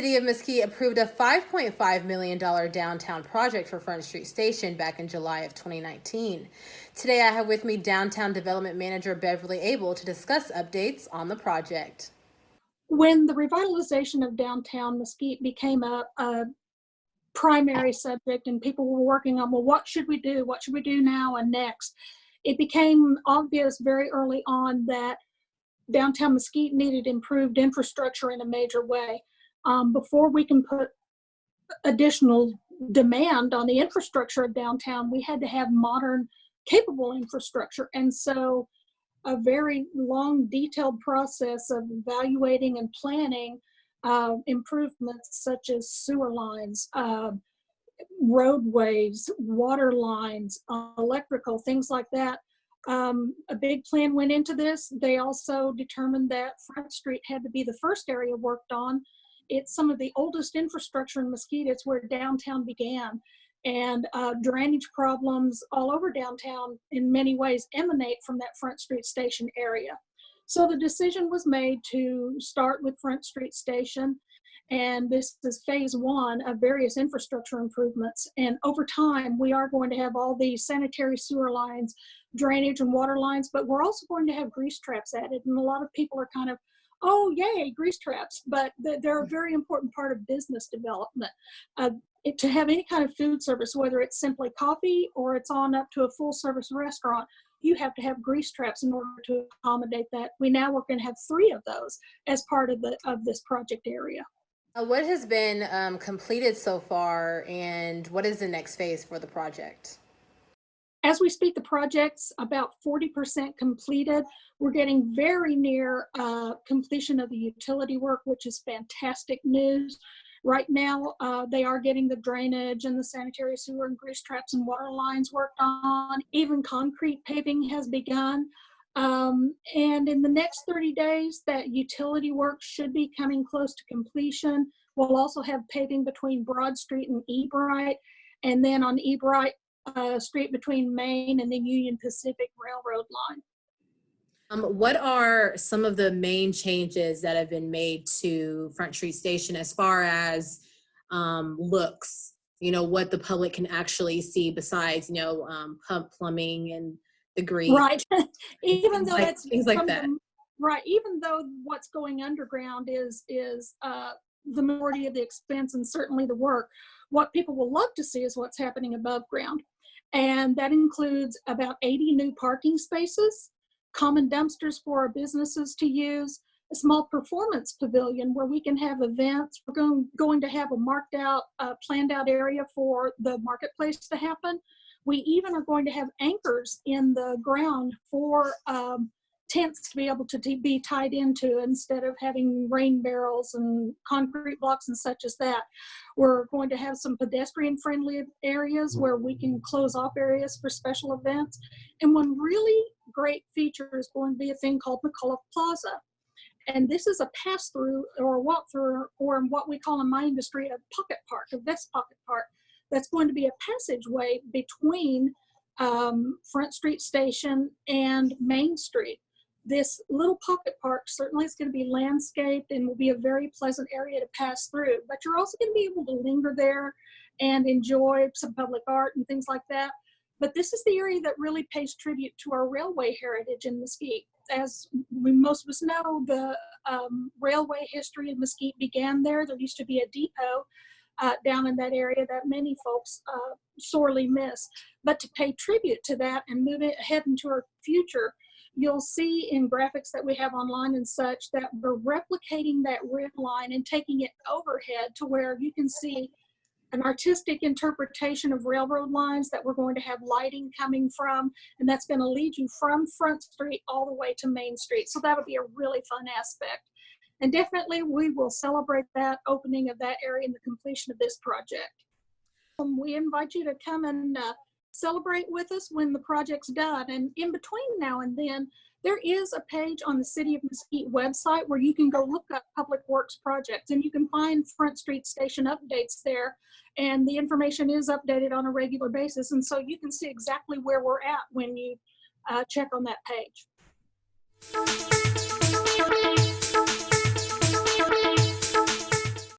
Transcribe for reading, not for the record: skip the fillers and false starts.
City of Mesquite approved a $5.5 million downtown project for Front Street Station back in July of 2019. Today I have with me Downtown Development Manager Beverly Abel to discuss updates on the project. When the revitalization of downtown Mesquite became a primary subject and people were working on, well, what should we do? What should we do now and next? It became obvious very early on that downtown Mesquite needed improved infrastructure in a major way. Before we can put additional demand on the infrastructure of downtown, we had to have modern, capable infrastructure. And so a very long, detailed process of evaluating and planning improvements such as sewer lines, roadways, water lines, electrical, things like that. A big plan went into this. They also determined that Front Street had to be the first area worked on. It's some of the oldest infrastructure in Mesquite. It's where downtown began. And drainage problems all over downtown in many ways emanate from that Front Street Station area. So the decision was made to start with Front Street Station, and this is phase one of various infrastructure improvements. And over time, we are going to have all these sanitary sewer lines, drainage and water lines, but we're also going to have grease traps added. And a lot of people are kind of, oh, yay, grease traps, but they're a very important part of business development. To have any kind of food service, whether it's simply coffee or it's on up to a full service restaurant, you have to have grease traps in order to accommodate that. We're going to have 3 of those as part of this project area. What has been completed so far, and what is the next phase for the project? As we speak, the project's about 40% completed. We're getting very near completion of the utility work, which is fantastic news. Right now, they are getting the drainage and the sanitary sewer and grease traps and water lines worked on. Even concrete paving has begun. And in the next 30 days, that utility work should be coming close to completion. We'll also have paving between Broad Street and Ebright, and then on Ebright Street between Main and the Union Pacific Railroad line. What are some of the main changes that have been made to Front Street Station as far as looks? What the public can actually see besides, pump plumbing and the green. Right. Even though it's things like that. Right. Even though what's going underground is the majority of the expense and certainly the work, what people will love to see is what's happening above ground. And that includes about 80 new parking spaces, common dumpsters for our businesses to use, a small performance pavilion where we can have events. We're going to have a marked out, planned out area for the marketplace to happen. We even are going to have anchors in the ground for tents to be able to be tied into instead of having rain barrels and concrete blocks and such as that. We're going to have some pedestrian friendly areas where we can close off areas for special events. And one really great feature is going to be a thing called McCullough Plaza. And this is a pass-through or a walk-through, or what we call in my industry a pocket park, a vest pocket park. That's going to be a passageway between Front Street Station and Main Street. This little pocket park certainly is going to be landscaped and will be a very pleasant area to pass through, but you're also going to be able to linger there and enjoy some public art and things like that. But this is the area that really pays tribute to our railway heritage in Mesquite. As most of us know, the railway history of Mesquite began there. There used to be a depot down in that area that many folks sorely miss. But to pay tribute to that and move it ahead into our future, you'll see in graphics that we have online and such that we're replicating that red line and taking it overhead to where you can see an artistic interpretation of railroad lines that we're going to have lighting coming from, and that's going to lead you from Front Street all the way to Main Street. So that'll be a really fun aspect. And definitely we will celebrate that opening of that area and the completion of this project. We invite you to come and celebrate with us when the project's done. And in between now and then, there is a page on the City of Mesquite website where you can go look up public works projects, and you can find Front Street Station updates there. And the information is updated on a regular basis. And so you can see exactly where we're at when you check on that page.